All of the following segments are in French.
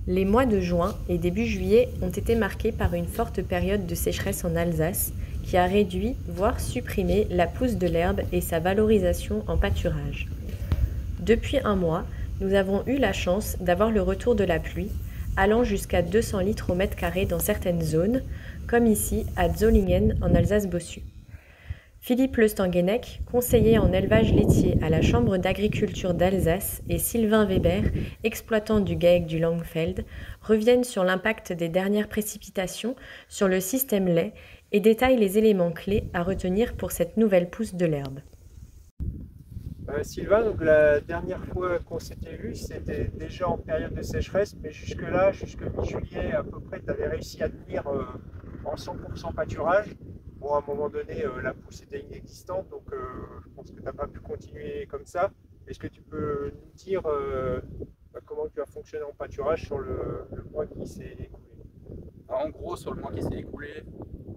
Les mois de juin et début juillet ont été marqués par une forte période de sécheresse en Alsace qui a réduit, voire supprimé, la pousse de l'herbe et sa valorisation en pâturage. Depuis un mois, nous avons eu la chance d'avoir le retour de la pluie, allant jusqu'à 200 litres au mètre carré dans certaines zones, comme ici à Zollingen en Alsace-Bossu. Philippe Le Stanguennec, conseiller en élevage laitier à la Chambre d'agriculture d'Alsace, et Sylvain Weber, exploitant du GAEC du Langfeld, reviennent sur l'impact des dernières précipitations sur le système lait et détaillent les éléments clés à retenir pour cette nouvelle pousse de l'herbe. Sylvain, donc la dernière fois qu'on s'était vu, c'était déjà en période de sécheresse, mais jusque-là, jusque mi-juillet à peu près, tu avais réussi à tenir en 100% pâturage. Bon, à un moment donné, la pousse était inexistante, donc je pense que tu n'as pas pu continuer comme ça. Est-ce que tu peux nous dire comment tu as fonctionné en pâturage sur le mois qui s'est écoulé? En gros, sur le mois qui s'est écoulé,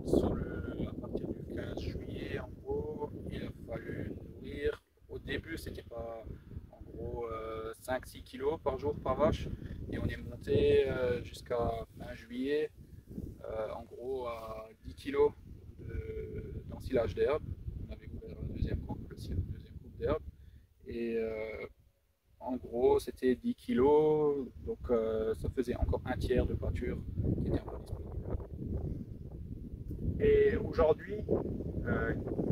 à partir du 15 juillet, en gros, il a fallu nourrir. Au début, c'était pas en gros 5-6 kilos par jour par vache, et on est monté jusqu'à fin juillet, en gros à 10 kilos d'ensilage d'herbe. On avait ouvert la deuxième coupe, deuxième coupe d'herbe, et en gros c'était 10 kilos, donc ça faisait encore un tiers de pâture qui était encore disponible. Et aujourd'hui,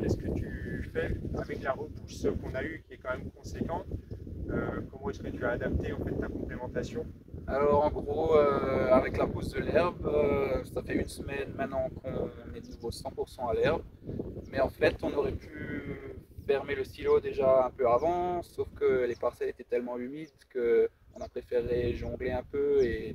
qu'est-ce que tu fais avec la repousse qu'on a eue qui est quand même conséquente? Comment est-ce que tu as adapté en fait ta complémentation? Alors en gros, avec la pousse de l'herbe, ça fait une semaine maintenant qu'on est niveau 100% à l'herbe. Mais en fait, on aurait pu fermer le silo déjà un peu avant, sauf que les parcelles étaient tellement humides qu'on a préféré jongler un peu et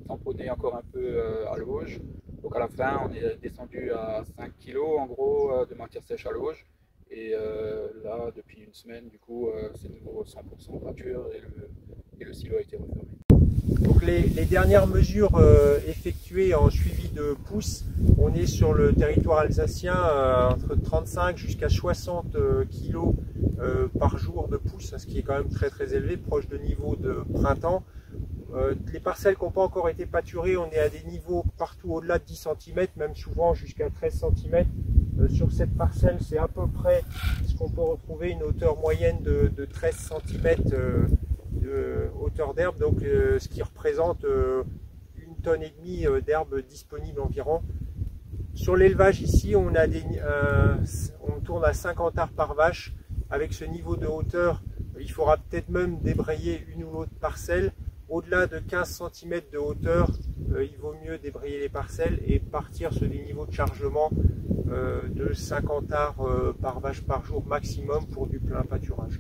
tamponner encore un peu à l'auge. Donc à la fin, on est descendu à 5 kg en gros de matière sèche à l'auge. Et là, depuis une semaine, du coup, c'est de nouveau 100% pâture et le silo a été refermé. Donc les dernières mesures effectuées en suivi de pousse, on est sur le territoire alsacien entre 35 jusqu'à 60 kg par jour de pousse, ce qui est quand même très élevé, proche de niveau de printemps. Les parcelles qui n'ont pas encore été pâturées, on est à des niveaux partout au-delà de 10 cm, même souvent jusqu'à 13 cm. Sur cette parcelle, c'est à peu près ce qu'on peut retrouver, une hauteur moyenne de 13 cm de hauteur d'herbe, donc ce qui représente 1,5 tonne d'herbe disponible environ. Sur l'élevage ici, on tourne à 50 arts par vache. Avec ce niveau de hauteur, il faudra peut-être même débrayer une ou l'autre parcelle. Au-delà de 15 cm de hauteur, il vaut mieux débrayer les parcelles et partir sur des niveaux de chargement de 50 arts par vache par jour maximum pour du plein pâturage.